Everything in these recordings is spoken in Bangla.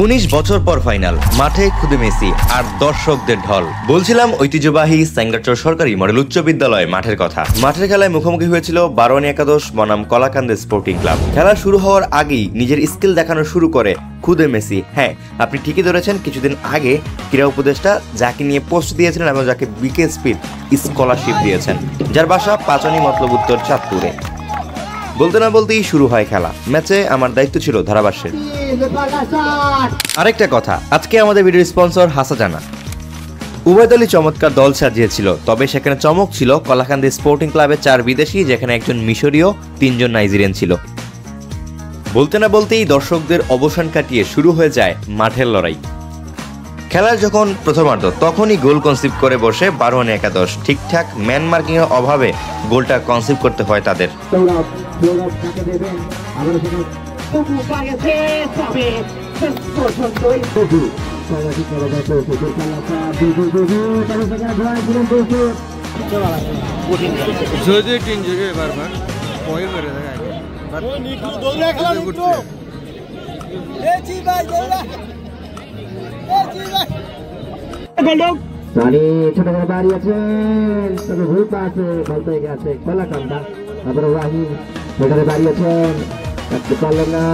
19 বছর পর ফাইনাল, মাঠে খুদে মেসি আর দর্শকদের ঢল। বলছিলাম ঐতিহ্যবাহী সেঙ্গারচর সরকারি মডেল উচ্চ বিদ্যালয় মাঠের কথা। মাঠের খেলায় মুখোমুখি হয়েছিল বারোয়ানি একাদশ বনাম কলাকান্দে স্পোর্টিং ক্লাব। খেলা শুরু হওয়ার আগেই নিজের স্কিল দেখানো শুরু করে খুদে মেসি। হ্যাঁ, আপনি ঠিকই ধরেছেন, কিছুদিন আগে ক্রীড়া উপদেষ্টা যাকে নিয়ে পোস্ট দিয়েছিলেন এবং যাকে বিকে স্পিড স্কলারশিপ দিয়েছেন, যার বাসা পাঁচানি মতলব উত্তর চাঁদপুরে। বলতে না বলতেই শুরু হয় খেলা। ম্যাচে আমার দায়িত্ব ছিল ধারাভাষ্যের। আরেকটা কথা, আজকে আমাদের ভিডিওর স্পন্সর হাসাজানা। উভয় দলই চমৎকার দল সাজিয়েছিল, তবে সেখানে চমক ছিল কলাকান্দী স্পোর্টিং ক্লাবের 4 বিদেশি, যেখানে একজন মিশরীয়, 3 জন নাইজেরিয়ান ছিল। বলতে না বলতেই দর্শকদের অবসান কাটিয়ে শুরু হয়ে যায় মাঠের লড়াই। খেলার যখন প্রথমার্ধ, তখনই গোল কনসিভ করে বসে বারোয়ানি একাদশ। ঠিকঠাক ম্যান মার্কিং এর অভাবে গোলটা কনসিভ করতে হয় তাদের। ছোট করে দাঁড়িয়েছেন, তবে ভুল পাশে বলতে গেছে কলাকান্দা। তারপরে রাহিম সেখানে দাঁড়িয়েছেন, কাটতে পারলেন না।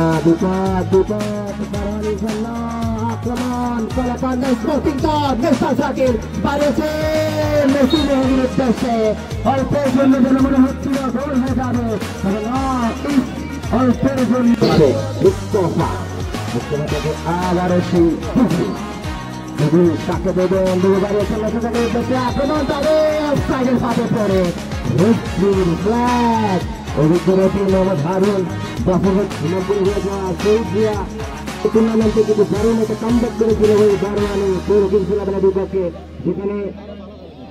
আক্রমণ কলাকান্দা স্পোর্টিং ক্লাব। নেশাল সাকিব বাড়িয়েছেন মেসি মেহেদির উদ্দেশ্যে। অল্পের জন্য যেন মনে হচ্ছিল গোল হয়ে যাবে, তবে না, অল্পের জন্য আবারও সেই তাকে দেবেন বাড়িয়েছেন মেসিদের উদ্দেশ্যে। আক্রমণ তাদের অফসাইডের ফাঁদে পড়ে ফ্ল্যাগ। অভিজ্ঞতা মোহাম্মদ হারুন 90 হয়ে যাওয়া সৌদিয়া টুর্নামেন্টে কিন্তু দারুণ একটা কামব্যাক করেছিল ওই বারোয়ানি কিংস ইলেভেনের বিপক্ষে, যেখানে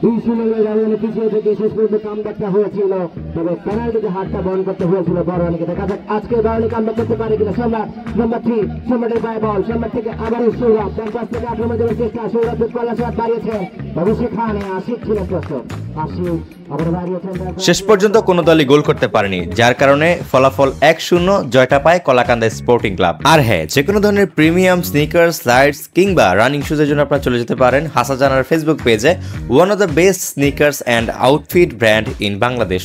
2-0 বারোয়ানি পিছিয়ে থেকে শেষ পর্যন্ত কামব্যাকটা হয়েছিল। তবে পেনাল্টিতে হাতটা বন্ধ করতে হয়েছিল বারোয়ানিকে। দেখা যাক আজকে বারোয়ানি কামব্যাক করতে পারে কিনা। সম্রাট নাম্বার 3, সম্রাটের পায়ে বল, সম্রাট থেকে আবারও সৌরভ, ডান পাশ থেকে আক্রমণ দেওয়ার চেষ্টা। সৌরভ কলা শট বাড়িয়েছেন, তবে সেখানে আশিক ছিল প্রস্তুত। শেষ পর্যন্ত কোনো দলই গোল করতে পারেনি, যার কারণে ফলাফল 1-0 জয়টা পায় কলাকান্দা স্পোর্টিং ক্লাব। আর হ্যাঁ, যে কোনো ধরনের প্রিমিয়াম স্নিকার্স, লাইটস কিংবা রানিং শুজের জন্য আপনারা চলে যেতে পারেন হাসাজানার ফেসবুক পেজে। One of the best sneakers and outfit brand in Bangladesh.